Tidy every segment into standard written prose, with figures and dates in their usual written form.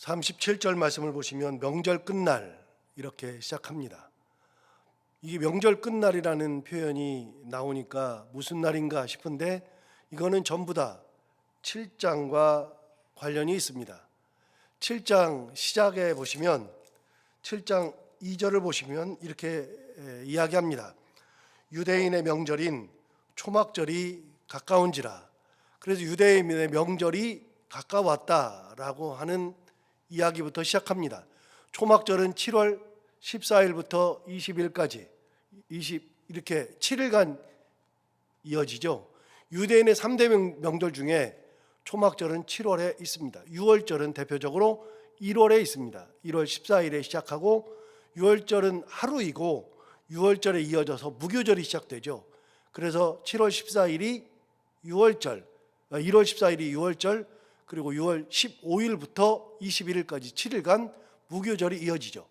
37절 말씀을 보시면 명절 끝날 이렇게 시작합니다. 이게 명절 끝날이라는 표현이 나오니까 무슨 날인가 싶은데 이거는 전부 다 7장과 관련이 있습니다. 7장 시작에 보시면 7장 2절을 보시면 이렇게 이야기합니다. 유대인의 명절인 초막절이 가까운지라. 그래서 유대인의 명절이 가까웠다라고 하는 이야기부터 시작합니다. 초막절은 7월 14일부터 20일까지 이렇게 7일간 이어지죠. 유대인의 3대 명절 중에 초막절은 7월에 있습니다. 6월절은 대표적으로 1월에 있습니다. 1월 14일에 시작하고 6월절은 하루이고 6월절에 이어져서 무교절이 시작되죠. 그래서 7월 14일이 6월절, 1월 14일이 6월절, 그리고 6월 15일부터 21일까지 7일간 무교절이 이어지죠.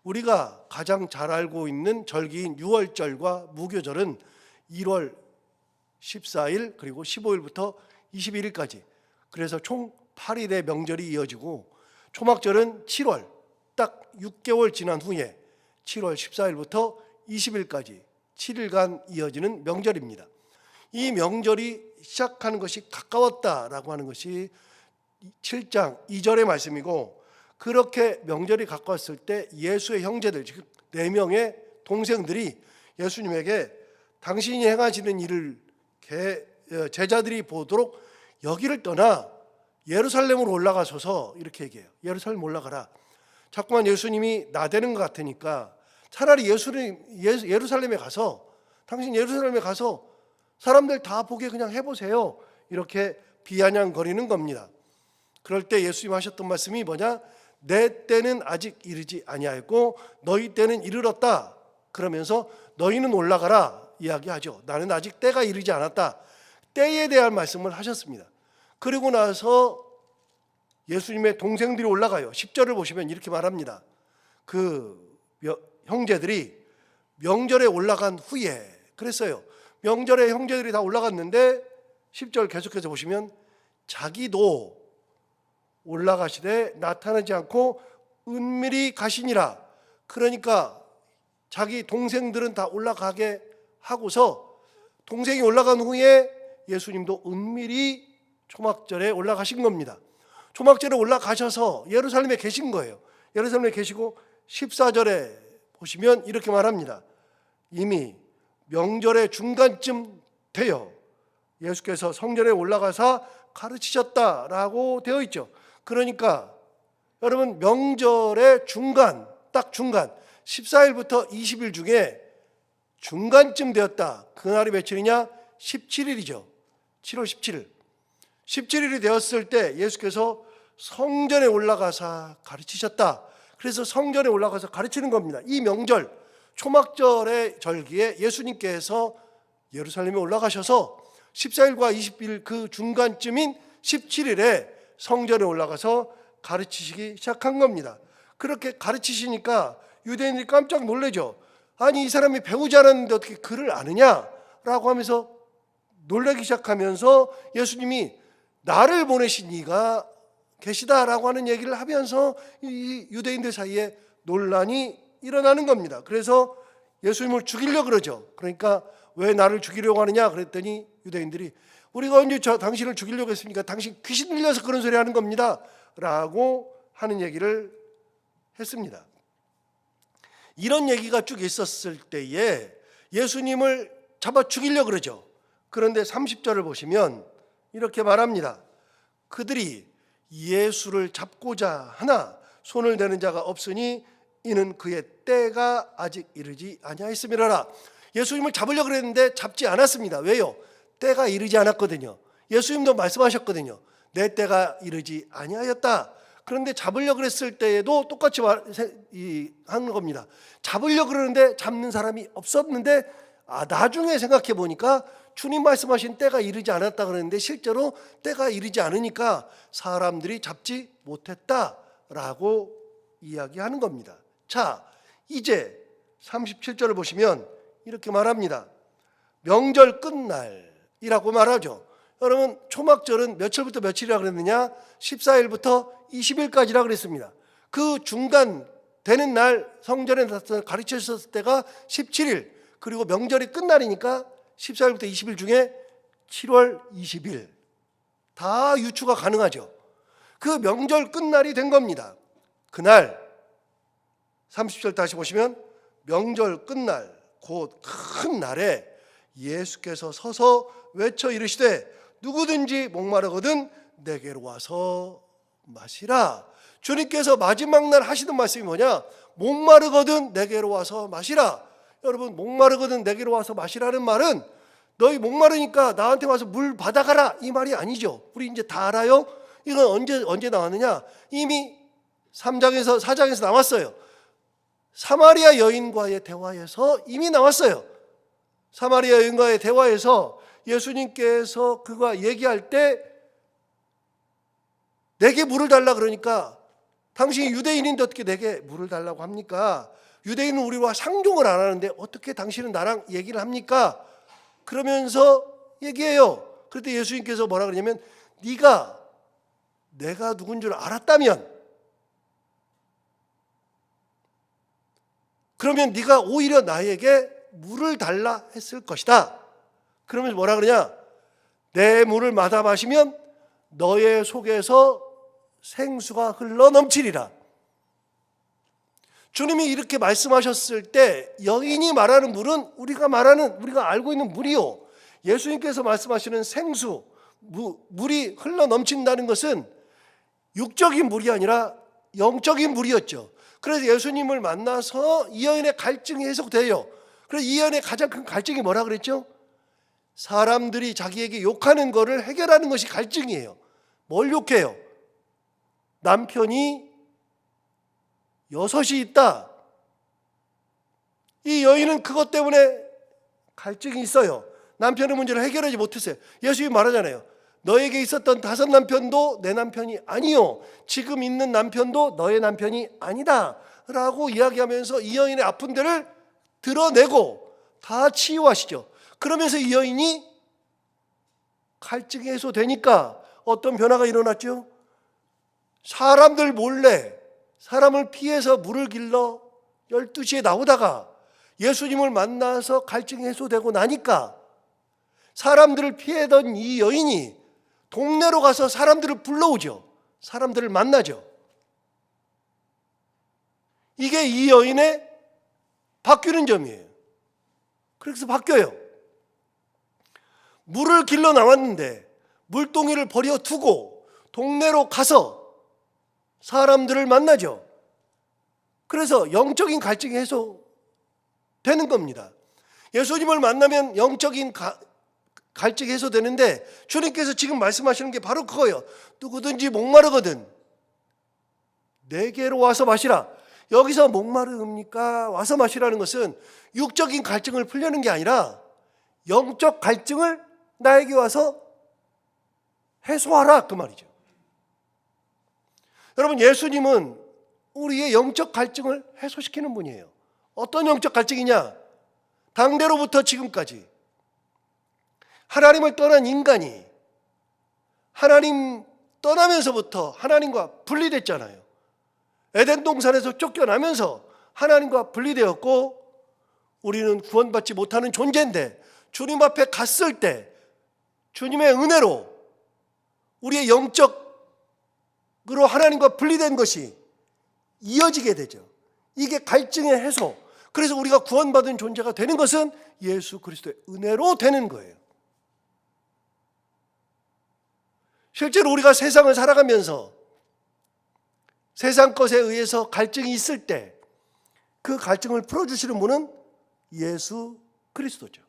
우리가 가장 잘 알고 있는 절기인 6월절과 무교절은 1월 14일 그리고 15일부터 21일까지, 그래서 총 8일의 명절이 이어지고, 초막절은 7월 딱 6개월 지난 후에 7월 14일부터 20일까지 7일간 이어지는 명절입니다. 이 명절이 시작하는 것이 가까웠다라고 하는 것이 7장 2절의 말씀이고, 그렇게 명절이 가까웠을 때 예수의 형제들, 즉 4명의 동생들이 예수님에게 당신이 행하시는 일을 제자들이 보도록 여기를 떠나 예루살렘으로 올라가소서, 이렇게 얘기해요. 예루살렘 올라가라. 자꾸만 예수님이 나대는 것 같으니까 차라리 예루살렘에 가서, 당신 예루살렘에 가서 사람들 다 보게 그냥 해보세요, 이렇게 비아냥거리는 겁니다. 그럴 때 예수님 하셨던 말씀이 뭐냐? 내 때는 아직 이르지 아니하였고 너희 때는 이르렀다. 그러면서 너희는 올라가라 이야기하죠. 나는 아직 때가 이르지 않았다. 때에 대한 말씀을 하셨습니다. 그리고 나서 예수님의 동생들이 올라가요. 10절을 보시면 이렇게 말합니다. 그 형제들이 명절에 올라간 후에, 그랬어요. 명절에 형제들이 다 올라갔는데 10절 계속해서 보시면 자기도 올라가시되 나타나지 않고 은밀히 가시니라. 그러니까 자기 동생들은 다 올라가게 하고서 동생이 올라간 후에 예수님도 은밀히 초막절에 올라가신 겁니다. 초막절에 올라가셔서 예루살렘에 계신 거예요. 예루살렘에 계시고 14절에 보시면 이렇게 말합니다. 이미 명절의 중간쯤 되어 예수께서 성전에 올라가사 가르치셨다라고 되어 있죠. 그러니까 여러분, 명절의 중간, 딱 중간, 14일부터 20일 중에 중간쯤 되었다. 그날이 며칠이냐? 17일이죠. 7월 17일. 17일이 되었을 때 예수께서 성전에 올라가사 가르치셨다. 그래서 성전에 올라가서 가르치는 겁니다. 이 명절, 초막절의 절기에 예수님께서 예루살렘에 올라가셔서 14일과 20일 그 중간쯤인 17일에 성전에 올라가서 가르치시기 시작한 겁니다. 그렇게 가르치시니까 유대인들이 깜짝 놀라죠. 아니, 이 사람이 배우지 않았는데 어떻게 글을 아느냐라고 하면서 놀라기 시작하면서 예수님이 나를 보내신 이가 계시다라고 하는 얘기를 하면서 이 유대인들 사이에 논란이 일어나는 겁니다. 그래서 예수님을 죽이려고 그러죠. 그러니까 왜 나를 죽이려고 하느냐 그랬더니 유대인들이 우리가 언제 당신을 죽이려고 했습니까? 당신 귀신 들려서 그런 소리 하는 겁니다 라고 하는 얘기를 했습니다. 이런 얘기가 쭉 있었을 때에 예수님을 잡아 죽이려고 그러죠. 그런데 30절을 보시면 이렇게 말합니다. 그들이 예수를 잡고자 하나 손을 대는 자가 없으니 이는 그의 때가 아직 이르지 아니하였음이라. 예수님을 잡으려고 그랬는데 잡지 않았습니다. 왜요? 때가 이르지 않았거든요. 예수님도 말씀하셨거든요. 내 때가 이르지 아니하였다. 그런데 잡으려고 그랬을 때에도 똑같이 하는 겁니다. 잡으려고 그러는데 잡는 사람이 없었는데 나중에 생각해 보니까 주님 말씀하신 때가 이르지 않았다 그랬는데 실제로 때가 이르지 않으니까 사람들이 잡지 못했다라고 이야기하는 겁니다. 자, 이제 37절을 보시면 이렇게 말합니다. 명절 끝날이라고 말하죠. 여러분 초막절은 며칠부터 며칠이라 그랬느냐? 14일부터 20일까지라 그랬습니다. 그 중간 되는 날 성전에 가르쳐 주셨을 때가 17일, 그리고 명절이 끝날이니까 14일부터 20일 중에 7월 20일 다 유추가 가능하죠. 그 명절 끝날이 된 겁니다. 그날 30절 다시 보시면 명절 끝날 곧 큰 날에 예수께서 서서 외쳐 이르시되 누구든지 목마르거든 내게로 와서 마시라. 주님께서 마지막 날 하시는 말씀이 뭐냐? 목마르거든 내게로 와서 마시라. 여러분 목마르거든 내게로 와서 마시라는 말은 너희 목마르니까 나한테 와서 물 받아가라 이 말이 아니죠. 우리 이제 다 알아요. 이건 언제 나왔느냐? 이미 3장에서 4장에서 나왔어요. 사마리아 여인과의 대화에서 이미 나왔어요. 사마리아 여인과의 대화에서 예수님께서 그가 얘기할 때 내게 물을 달라 그러니까 당신이 유대인인데 어떻게 내게 물을 달라고 합니까? 유대인은 우리와 상종을 안 하는데 어떻게 당신은 나랑 얘기를 합니까? 그러면서 얘기해요. 그때 예수님께서 뭐라 그러냐면 네가 내가 누군 줄 알았다면 그러면 네가 오히려 나에게 물을 달라 했을 것이다. 그러면서 뭐라 그러냐? 내 물을 마다 마시면 너의 속에서 생수가 흘러 넘치리라. 주님이 이렇게 말씀하셨을 때 여인이 말하는 물은 우리가 알고 있는 물이요. 예수님께서 말씀하시는 생수, 물이 흘러 넘친다는 것은 육적인 물이 아니라 영적인 물이었죠. 그래서 예수님을 만나서 이 여인의 갈증이 해석돼요. 그래서 이 여인의 가장 큰 갈증이 뭐라 그랬죠? 사람들이 자기에게 욕하는 것을 해결하는 것이 갈증이에요. 뭘 욕해요? 남편이 6이 있다. 이 여인은 그것 때문에 갈증이 있어요. 남편의 문제를 해결하지 못했어요. 예수님이 말하잖아요. 너에게 있었던 5 남편도 내 남편이 아니요. 지금 있는 남편도 너의 남편이 아니다. 라고 이야기하면서 이 여인의 아픈 데를 드러내고 다 치유하시죠. 그러면서 이 여인이 갈증이 해소되니까 어떤 변화가 일어났죠? 사람들 몰래 사람을 피해서 물을 길러 12시에 나오다가 예수님을 만나서 갈증이 해소되고 나니까 사람들을 피하던 이 여인이 동네로 가서 사람들을 불러오죠. 사람들을 만나죠. 이게 이 여인의 바뀌는 점이에요. 그래서 바뀌어요. 물을 길러 나왔는데 물동이를 버려두고 동네로 가서 사람들을 만나죠. 그래서 영적인 갈증이 해소되는 겁니다. 예수님을 만나면 영적인 갈증이 해소되는데 주님께서 지금 말씀하시는 게 바로 그거예요. 누구든지 목마르거든 내게로 와서 마시라. 여기서 목마르니까 와서 마시라는 것은 육적인 갈증을 풀려는 게 아니라 영적 갈증을 나에게 와서 해소하라 그 말이죠. 여러분 예수님은 우리의 영적 갈증을 해소시키는 분이에요. 어떤 영적 갈증이냐? 당대로부터 지금까지 하나님을 떠난 인간이 하나님 떠나면서부터 하나님과 분리됐잖아요. 에덴 동산에서 쫓겨나면서 하나님과 분리되었고 우리는 구원받지 못하는 존재인데 주님 앞에 갔을 때 주님의 은혜로 우리의 영적으로 하나님과 분리된 것이 이어지게 되죠. 이게 갈증의 해소. 그래서 우리가 구원받은 존재가 되는 것은 예수 그리스도의 은혜로 되는 거예요. 실제로 우리가 세상을 살아가면서 세상 것에 의해서 갈증이 있을 때 그 갈증을 풀어주시는 분은 예수 그리스도죠.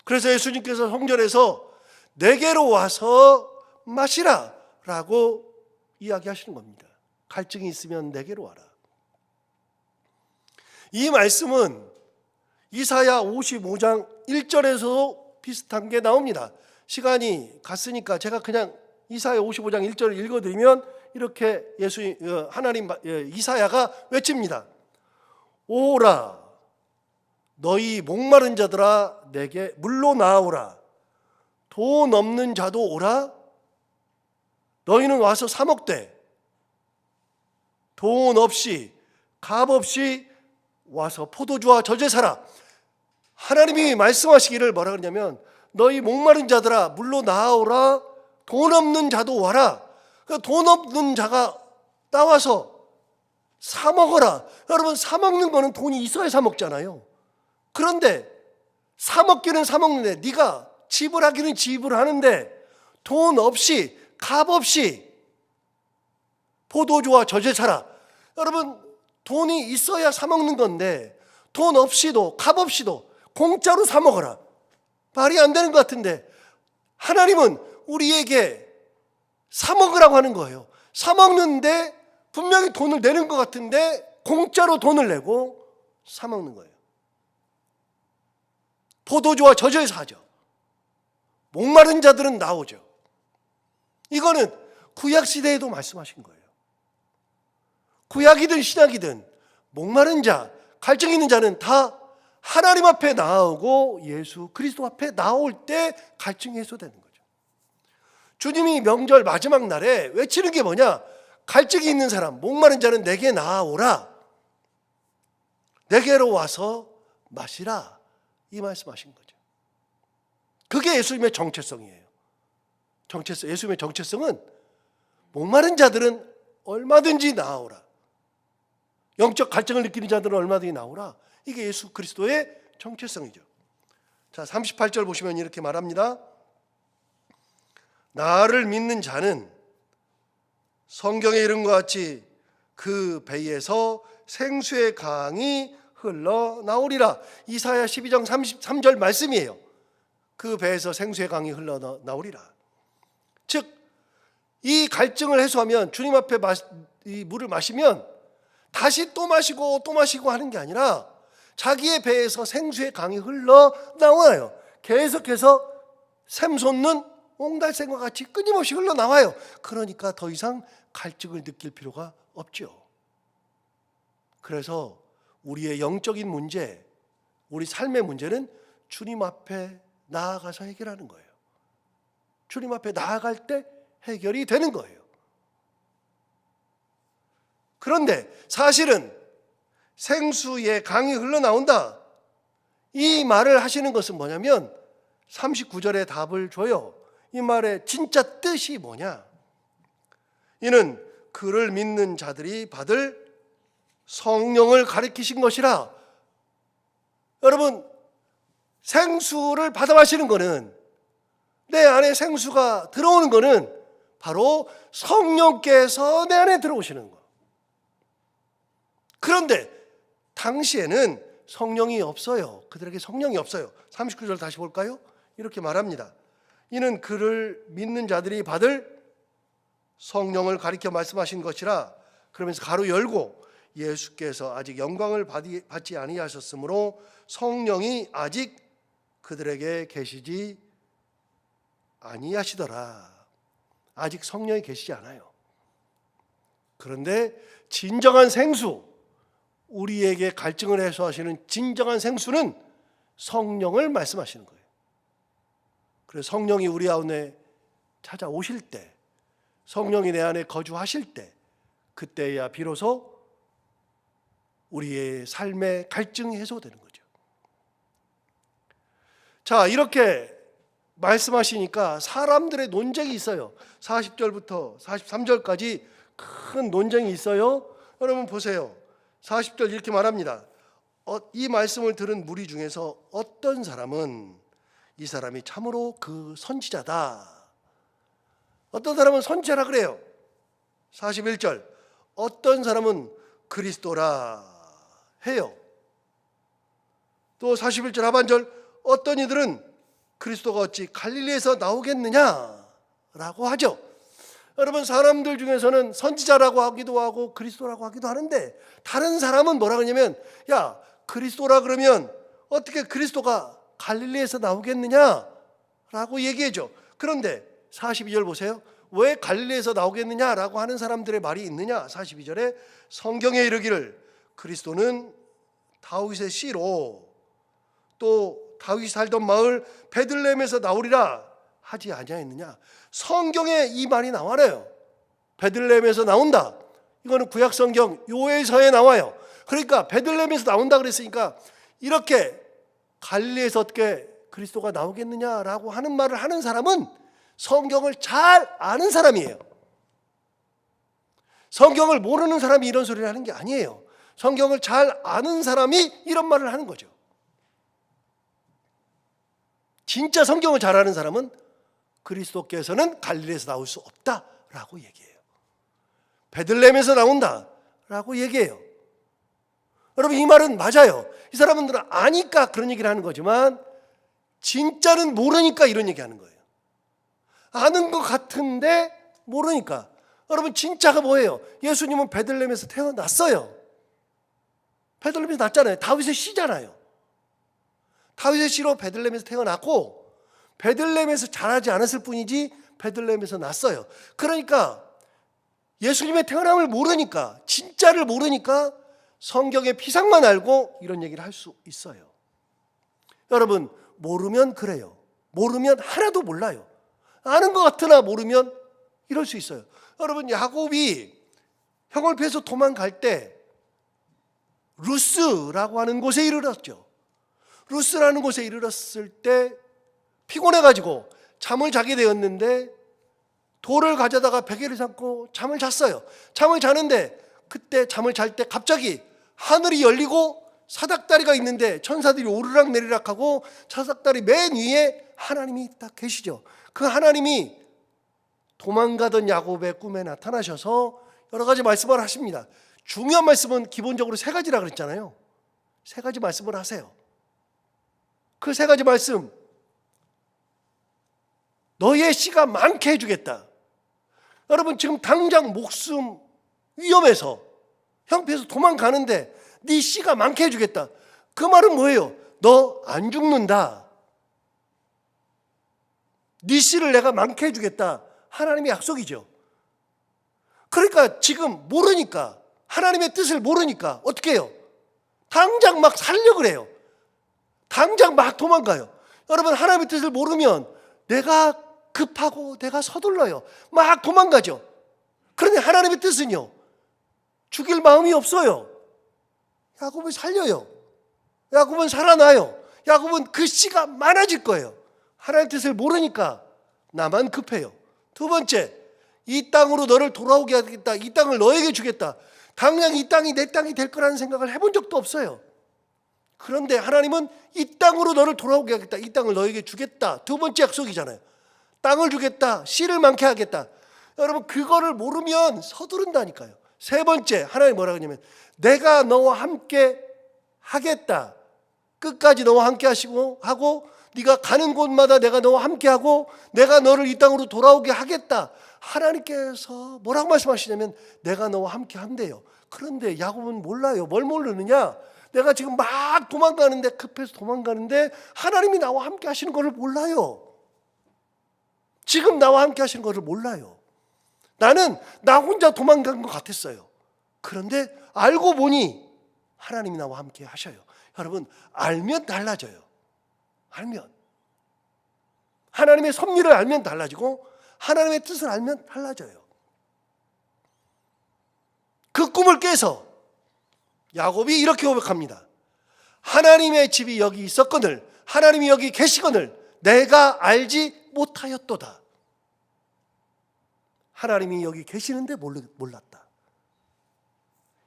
그래서 예수님께서 성전에서 내게로 와서 마시라 라고 이야기하시는 겁니다. 갈증이 있으면 내게로 와라. 이 말씀은 이사야 55장 1절에서도 비슷한 게 나옵니다. 시간이 갔으니까 제가 그냥 이사야 55장 1절을 읽어드리면 이렇게 하나님 이사야가 외칩니다. 오라 너희 목마른 자들아 내게 물로 나아오라. 돈 없는 자도 오라. 너희는 와서 사 먹되 돈 없이 값 없이 와서 포도주와 젖을 사라. 하나님이 말씀하시기를 뭐라 그러냐면 너희 목마른 자들아 물로 나오라. 돈 없는 자도 와라. 그러니까 돈 없는 자가 나와서 사 먹어라. 여러분, 사 먹는 거는 돈이 있어야 사 먹잖아요. 그런데 사 먹기는 사 먹는데 네가 지불하기는 지불하는데 돈 없이 값 없이 포도주와 젖을 사라. 여러분, 돈이 있어야 사 먹는 건데 돈 없이도 값 없이도 공짜로 사 먹어라. 말이 안 되는 것 같은데 하나님은 우리에게 사 먹으라고 하는 거예요. 사 먹는데 분명히 돈을 내는 것 같은데 공짜로 돈을 내고 사 먹는 거예요. 포도주와 젖을 사죠. 목마른 자들은 나오죠. 이거는 구약시대에도 말씀하신 거예요. 구약이든 신약이든 목마른 자, 갈증 있는 자는 다 하나님 앞에 나오고 예수 그리스도 앞에 나올 때 갈증이 해소되는 거죠. 주님이 명절 마지막 날에 외치는 게 뭐냐? 갈증이 있는 사람, 목마른 자는 내게 나아오라. 내게로 와서 마시라. 이 말씀하신 거죠. 그게 예수님의 정체성이에요. 예수님의 정체성은 목마른 자들은 얼마든지 나오라. 영적 갈증을 느끼는 자들은 얼마든지 나오라. 이게 예수 그리스도의 정체성이죠. 자, 38절 보시면 이렇게 말합니다. 나를 믿는 자는 성경에 이른 것 같이 그 배에서 생수의 강이 흘러나오리라. 이사야 12장 33절 말씀이에요. 그 배에서 생수의 강이 흘러나오리라. 즉 이 갈증을 해소하면 주님 앞에 이 물을 마시면 다시 또 마시고 또 마시고 하는 게 아니라 자기의 배에서 생수의 강이 흘러나와요. 계속해서 샘솟는 옹달샘과 같이 끊임없이 흘러나와요. 그러니까 더 이상 갈증을 느낄 필요가 없죠. 그래서 우리의 영적인 문제, 우리 삶의 문제는 주님 앞에 나아가서 해결하는 거예요. 주님 앞에 나아갈 때 해결이 되는 거예요. 그런데 사실은 생수의 강이 흘러나온다. 이 말을 하시는 것은 뭐냐면 39절에 답을 줘요. 이 말의 진짜 뜻이 뭐냐? 이는 그를 믿는 자들이 받을 성령을 가리키신 것이라. 여러분, 생수를 받아 마시는 거는, 내 안에 생수가 들어오는 거는 바로 성령께서 내 안에 들어오시는 거. 그런데 당시에는 성령이 없어요. 그들에게 성령이 없어요. 39절 다시 볼까요? 이렇게 말합니다. 이는 그를 믿는 자들이 받을 성령을 가리켜 말씀하신 것이라. 그러면서 가로 열고 예수께서 아직 영광을 받지 아니하셨으므로 성령이 아직 그들에게 계시지 아니하시더라. 아직 성령이 계시지 않아요. 그런데 진정한 생수, 우리에게 갈증을 해소하시는 진정한 생수는 성령을 말씀하시는 거예요. 그래서 성령이 우리 안에 찾아오실 때, 성령이 내 안에 거주하실 때, 그때야 비로소 우리의 삶의 갈증이 해소되는 거죠. 자, 이렇게 말씀하시니까 사람들의 논쟁이 있어요. 40절부터 43절까지 큰 논쟁이 있어요. 여러분 보세요. 40절 이렇게 말합니다. 이 말씀을 들은 무리 중에서 어떤 사람은 이 사람이 참으로 그 선지자다. 어떤 사람은 선지자라 그래요. 41절 어떤 사람은 그리스도라 해요. 또 41절 하반절 어떤 이들은 그리스도가 어찌 갈릴리에서 나오겠느냐라고 하죠. 여러분, 사람들 중에서는 선지자라고 하기도 하고 그리스도라고 하기도 하는데, 다른 사람은 뭐라 그러냐면, 야, 그리스도라 그러면 어떻게 그리스도가 갈릴리에서 나오겠느냐라고 얘기해줘. 그런데 42절 보세요. 왜 갈릴리에서 나오겠느냐라고 하는 사람들의 말이 있느냐. 42절에 성경에 이르기를 그리스도는 다윗의 씨로 또 다윗이 살던 마을 베들레헴에서 나오리라. 하지 아니하였느냐. 성경에 이 말이 나와요. 베들레헴에서 나온다. 이거는 구약 성경 요엘서에 나와요. 그러니까 베들레헴에서 나온다 그랬으니까 이렇게 갈릴리에서 어떻게 그리스도가 나오겠느냐라고 하는 말을 하는 사람은 성경을 잘 아는 사람이에요. 성경을 모르는 사람이 이런 소리를 하는 게 아니에요. 성경을 잘 아는 사람이 이런 말을 하는 거죠. 진짜 성경을 잘 아는 사람은 그리스도께서는 갈릴리에서 나올 수 없다라고 얘기해요. 베들레헴에서 나온다라고 얘기해요. 여러분, 이 말은 맞아요. 이 사람들은 아니까 그런 얘기를 하는 거지만 진짜는 모르니까 이런 얘기하는 거예요. 아는 것 같은데 모르니까. 여러분, 진짜가 뭐예요? 예수님은 베들레헴에서 태어났어요. 베들레헴에서 났잖아요. 다윗의 씨잖아요. 다윗의 씨로 베들레헴에서 태어났고 베들레헴에서 자라지 않았을 뿐이지 베들레헴에서 났어요. 그러니까 예수님의 태어남을 모르니까, 진짜를 모르니까 성경의 피상만 알고 이런 얘기를 할 수 있어요. 여러분, 모르면 그래요. 모르면 하나도 몰라요. 아는 것 같으나 모르면 이럴 수 있어요. 여러분, 야곱이 형을 피해서 도망갈 때 루스라고 하는 곳에 이르렀죠. 루스라는 곳에 이르렀을 때 피곤해가지고 잠을 자게 되었는데 돌을 가져다가 베개를 삼고 잠을 잤어요. 잠을 자는데 그때 잠을 잘 때 갑자기 하늘이 열리고 사닥다리가 있는데 천사들이 오르락 내리락 하고 사닥다리 맨 위에 하나님이 딱 계시죠. 그 하나님이 도망가던 야곱의 꿈에 나타나셔서 여러 가지 말씀을 하십니다. 중요한 말씀은 기본적으로 세 가지라 그랬잖아요. 세 가지 말씀을 하세요. 그 세 가지 말씀, 너의 씨가 많게 해주겠다. 여러분, 지금 당장 목숨 위험해서 형 피해서 도망가는데 네 씨가 많게 해주겠다. 그 말은 뭐예요? 너 안 죽는다. 네 씨를 내가 많게 해주겠다. 하나님의 약속이죠. 그러니까 지금 모르니까, 하나님의 뜻을 모르니까 어떻게 해요? 당장 막 살려고 그래요. 당장 막 도망가요. 여러분, 하나님의 뜻을 모르면 내가 급하고 내가 서둘러요. 막 도망가죠. 그런데 하나님의 뜻은요, 죽일 마음이 없어요. 야곱을 살려요. 야곱은 살아나요. 야곱은 그 씨가 많아질 거예요. 하나님의 뜻을 모르니까 나만 급해요. 두 번째, 이 땅으로 너를 돌아오게 하겠다. 이 땅을 너에게 주겠다. 당장 이 땅이 내 땅이 될 거라는 생각을 해본 적도 없어요. 그런데 하나님은 이 땅으로 너를 돌아오게 하겠다. 이 땅을 너에게 주겠다. 두 번째 약속이잖아요. 땅을 주겠다. 씨를 많게 하겠다. 여러분, 그거를 모르면 서두른다니까요. 세 번째, 하나님 뭐라고 하냐면 내가 너와 함께 하겠다. 끝까지 너와 함께 하시고 하고 네가 가는 곳마다 내가 너와 함께 하고 내가 너를 이 땅으로 돌아오게 하겠다. 하나님께서 뭐라고 말씀하시냐면 내가 너와 함께 한대요. 그런데 야곱은 몰라요. 뭘 모르느냐? 내가 지금 막 도망가는데, 급해서 도망가는데 하나님이 나와 함께 하시는 것을 몰라요. 지금 나와 함께 하시는 것을 몰라요. 나는 나 혼자 도망간 것 같았어요. 그런데 알고 보니 하나님이 나와 함께 하셔요. 여러분, 알면 달라져요. 알면. 하나님의 섭리를 알면 달라지고 하나님의 뜻을 알면 달라져요. 그 꿈을 깨서 야곱이 이렇게 고백합니다. 하나님의 집이 여기 있었거늘, 하나님이 여기 계시거늘 내가 알지 못하였도다. 하나님이 여기 계시는데 몰랐다.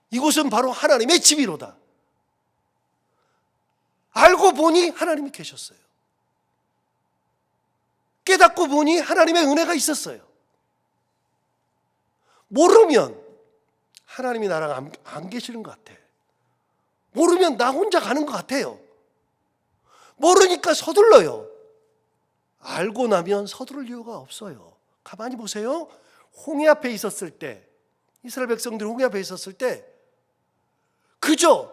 이곳은 바로 하나님의 집이로다. 알고 보니 하나님이 계셨어요. 깨닫고 보니 하나님의 은혜가 있었어요. 모르면 하나님이 나랑 안 계시는 것 같아. 모르면 나 혼자 가는 것 같아요. 모르니까 서둘러요. 알고 나면 서두를 이유가 없어요. 가만히 보세요. 홍해 앞에 있었을 때, 이스라엘 백성들이 홍해 앞에 있었을 때 그저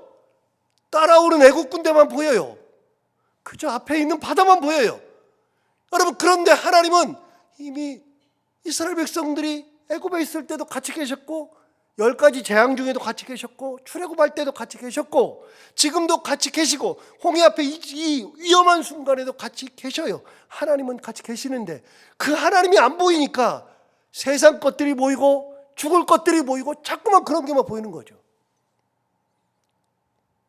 따라오는 애국 군대만 보여요. 그저 앞에 있는 바다만 보여요. 여러분, 그런데 하나님은 이미 이스라엘 백성들이 애굽에 있을 때도 같이 계셨고 10가지 재앙 중에도 같이 계셨고 출애굽할 때도 같이 계셨고 지금도 같이 계시고 홍해 앞에 이 위험한 순간에도 같이 계셔요. 하나님은 같이 계시는데 그 하나님이 안 보이니까 세상 것들이 보이고 죽을 것들이 보이고 자꾸만 그런 게만 보이는 거죠.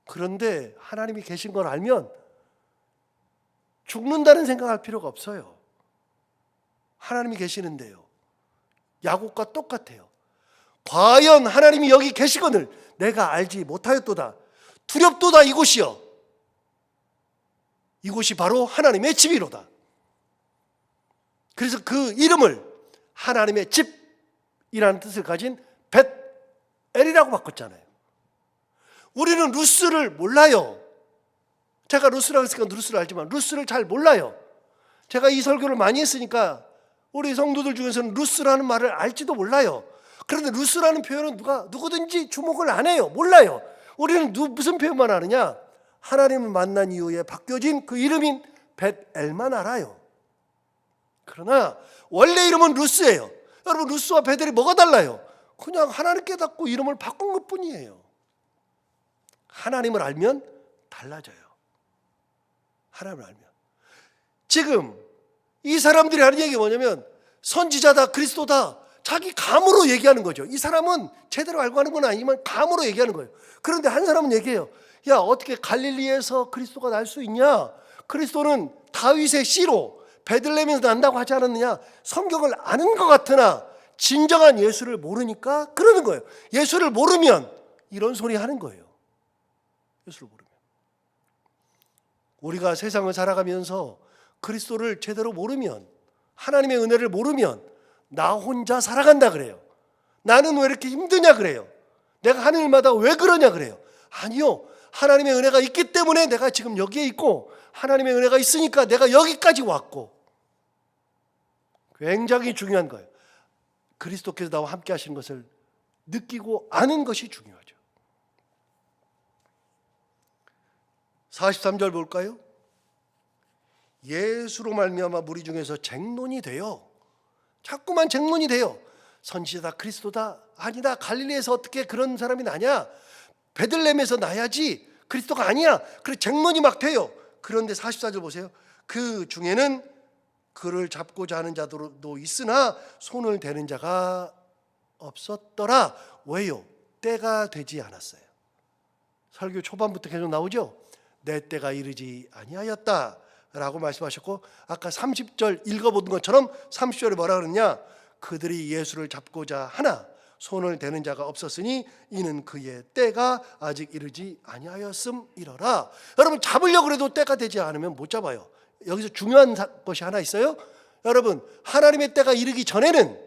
그런데 하나님이 계신 걸 알면 죽는다는 생각할 필요가 없어요. 하나님이 계시는데요. 야곱과 똑같아요. 과연 하나님이 여기 계시거늘 내가 알지 못하였도다. 두렵도다 이곳이여. 이곳이 바로 하나님의 집이로다. 그래서 그 이름을 하나님의 집이라는 뜻을 가진 벳엘이라고 바꿨잖아요. 우리는 루스를 몰라요. 제가 루스라고 했으니까 루스를 알지만 루스를 잘 몰라요. 제가 이 설교를 많이 했으니까 우리 성도들 중에서는 루스라는 말을 알지도 몰라요. 그런데 루스라는 표현은 누구든지 주목을 안 해요. 몰라요. 우리는 무슨 표현만 아느냐? 하나님을 만난 이후에 바뀌어진 그 이름인 벳엘만 알아요. 그러나 원래 이름은 루스예요. 여러분 루스와 벳엘이 뭐가 달라요? 그냥 하나님 깨닫고 이름을 바꾼 것뿐이에요. 하나님을 알면 달라져요. 하나님을 알면. 지금 이 사람들이 하는 얘기가 뭐냐면 선지자다, 그리스도다, 자기 감으로 얘기하는 거죠. 이 사람은 제대로 알고 하는 건 아니지만 감으로 얘기하는 거예요. 그런데 한 사람은 얘기해요. 야, 어떻게 갈릴리에서 그리스도가 날 수 있냐? 그리스도는 다윗의 씨로 베들레헴에서 난다고 하지 않았느냐? 성경을 아는 것 같으나 진정한 예수를 모르니까 그러는 거예요. 예수를 모르면 이런 소리 하는 거예요. 예수를 모르면. 우리가 세상을 살아가면서 그리스도를 제대로 모르면, 하나님의 은혜를 모르면 나 혼자 살아간다 그래요. 나는 왜 이렇게 힘드냐 그래요. 내가 하는 일마다 왜 그러냐 그래요. 아니요. 하나님의 은혜가 있기 때문에 내가 지금 여기에 있고 하나님의 은혜가 있으니까 내가 여기까지 왔고. 굉장히 중요한 거예요. 그리스도께서 나와 함께 하시는 것을 느끼고 아는 것이 중요하죠. 43절 볼까요? 예수로 말미암아 무리 중에서 쟁론이 돼요. 자꾸만 쟁론이 돼요. 선지자다, 그리스도다, 아니다, 갈릴리에서 어떻게 그런 사람이 나냐, 베들레헴에서 나야지, 그리스도가 아니야. 그래 쟁론이 막 돼요. 그런데 44절 보세요. 그 중에는 그를 잡고자 하는 자도 있으나 손을 대는 자가 없었더라. 왜요? 때가 되지 않았어요. 설교 초반부터 계속 나오죠. 내 때가 이르지 아니하였다 라고 말씀하셨고, 아까 30절 읽어본 것처럼 30절에 뭐라 그러냐? 그들이 예수를 잡고자 하나 손을 대는 자가 없었으니 이는 그의 때가 아직 이르지 아니하였음이러라. 여러분, 잡으려고 해도 때가 되지 않으면 못 잡아요. 여기서 중요한 것이 하나 있어요. 여러분, 하나님의 때가 이르기 전에는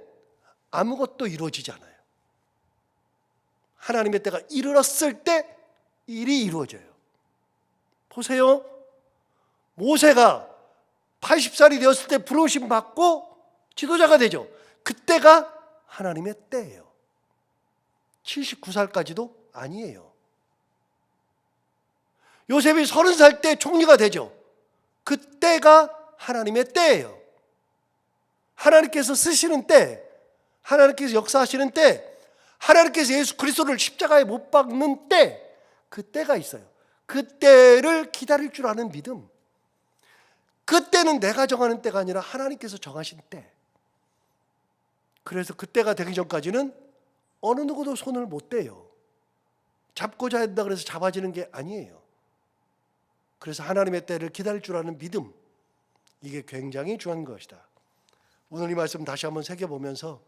아무것도 이루어지지 않아요. 하나님의 때가 이르렀을 때 일이 이루어져요. 보세요. 모세가 80살이 되었을 때 부르심 받고 지도자가 되죠. 그때가 하나님의 때예요. 79살까지도 아니에요. 요셉이 30살 때 총리가 되죠. 그때가 하나님의 때예요. 하나님께서 쓰시는 때, 하나님께서 역사하시는 때, 하나님께서 예수 그리스도를 십자가에 못 박는 때, 그때가 있어요. 그때를 기다릴 줄 아는 믿음. 그때는 내가 정하는 때가 아니라 하나님께서 정하신 때. 그래서 그때가 되기 전까지는 어느 누구도 손을 못 대요. 잡고자 한다 그래서 잡아지는 게 아니에요. 그래서 하나님의 때를 기다릴 줄 아는 믿음, 이게 굉장히 중요한 것이다. 오늘 이 말씀 다시 한번 새겨보면서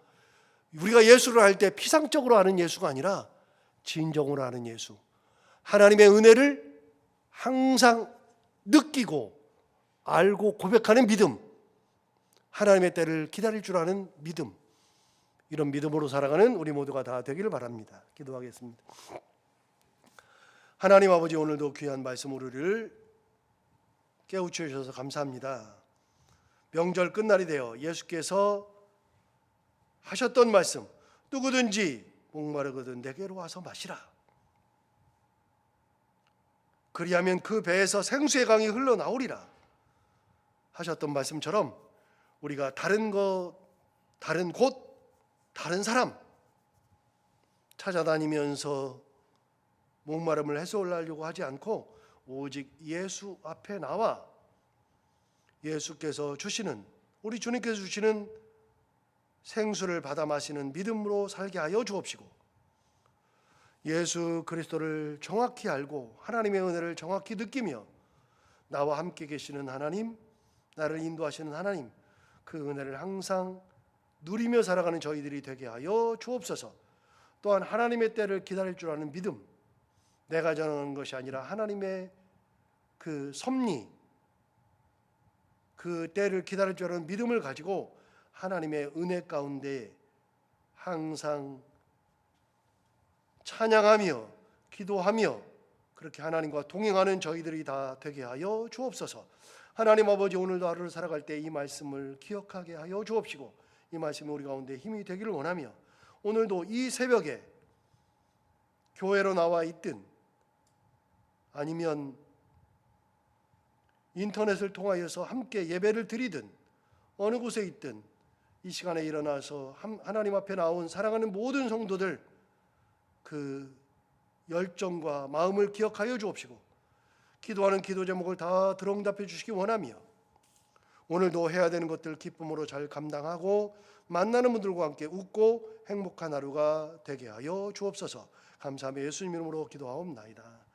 우리가 예수를 알 때 피상적으로 아는 예수가 아니라 진정으로 아는 예수, 하나님의 은혜를 항상 느끼고 알고 고백하는 믿음, 하나님의 때를 기다릴 줄 아는 믿음, 이런 믿음으로 살아가는 우리 모두가 다 되기를 바랍니다. 기도하겠습니다. 하나님 아버지, 오늘도 귀한 말씀 우리를 깨우쳐 주셔서 감사합니다. 명절 끝날이 되어 예수께서 하셨던 말씀, 누구든지 목마르거든 내게로 와서 마시라. 그리하면 그 배에서 생수의 강이 흘러나오리라 하셨던 말씀처럼 우리가 다른 곳, 다른 사람 찾아다니면서 목마름을 해소하려고 하지 않고 오직 예수 앞에 나와 예수께서 주시는, 우리 주님께서 주시는 생수를 받아 마시는 믿음으로 살게 하여 주옵시고, 예수 그리스도를 정확히 알고 하나님의 은혜를 정확히 느끼며 나와 함께 계시는 하나님, 나를 인도하시는 하나님, 그 은혜를 항상 누리며 살아가는 저희들이 되게 하여 주옵소서. 또한 하나님의 때를 기다릴 줄 아는 믿음, 내가 정하는 것이 아니라 하나님의 그 섭리, 그 때를 기다릴 줄 아는 믿음을 가지고 하나님의 은혜 가운데 항상 찬양하며 기도하며 그렇게 하나님과 동행하는 저희들이 다 되게 하여 주옵소서. 하나님 아버지, 오늘도 하루를 살아갈 때 이 말씀을 기억하게 하여 주옵시고, 이 말씀이 우리 가운데 힘이 되기를 원하며, 오늘도 이 새벽에 교회로 나와 있든 아니면 인터넷을 통하여서 함께 예배를 드리든 어느 곳에 있든 이 시간에 일어나서 하나님 앞에 나온 사랑하는 모든 성도들 그 열정과 마음을 기억하여 주옵시고, 기도하는 기도 제목을 다 들응답해 주시기 원하며, 오늘도 해야 되는 것들 기쁨으로 잘 감당하고 만나는 분들과 함께 웃고 행복한 하루가 되게 하여 주옵소서. 감사하며 예수님 이름으로 기도하옵나이다.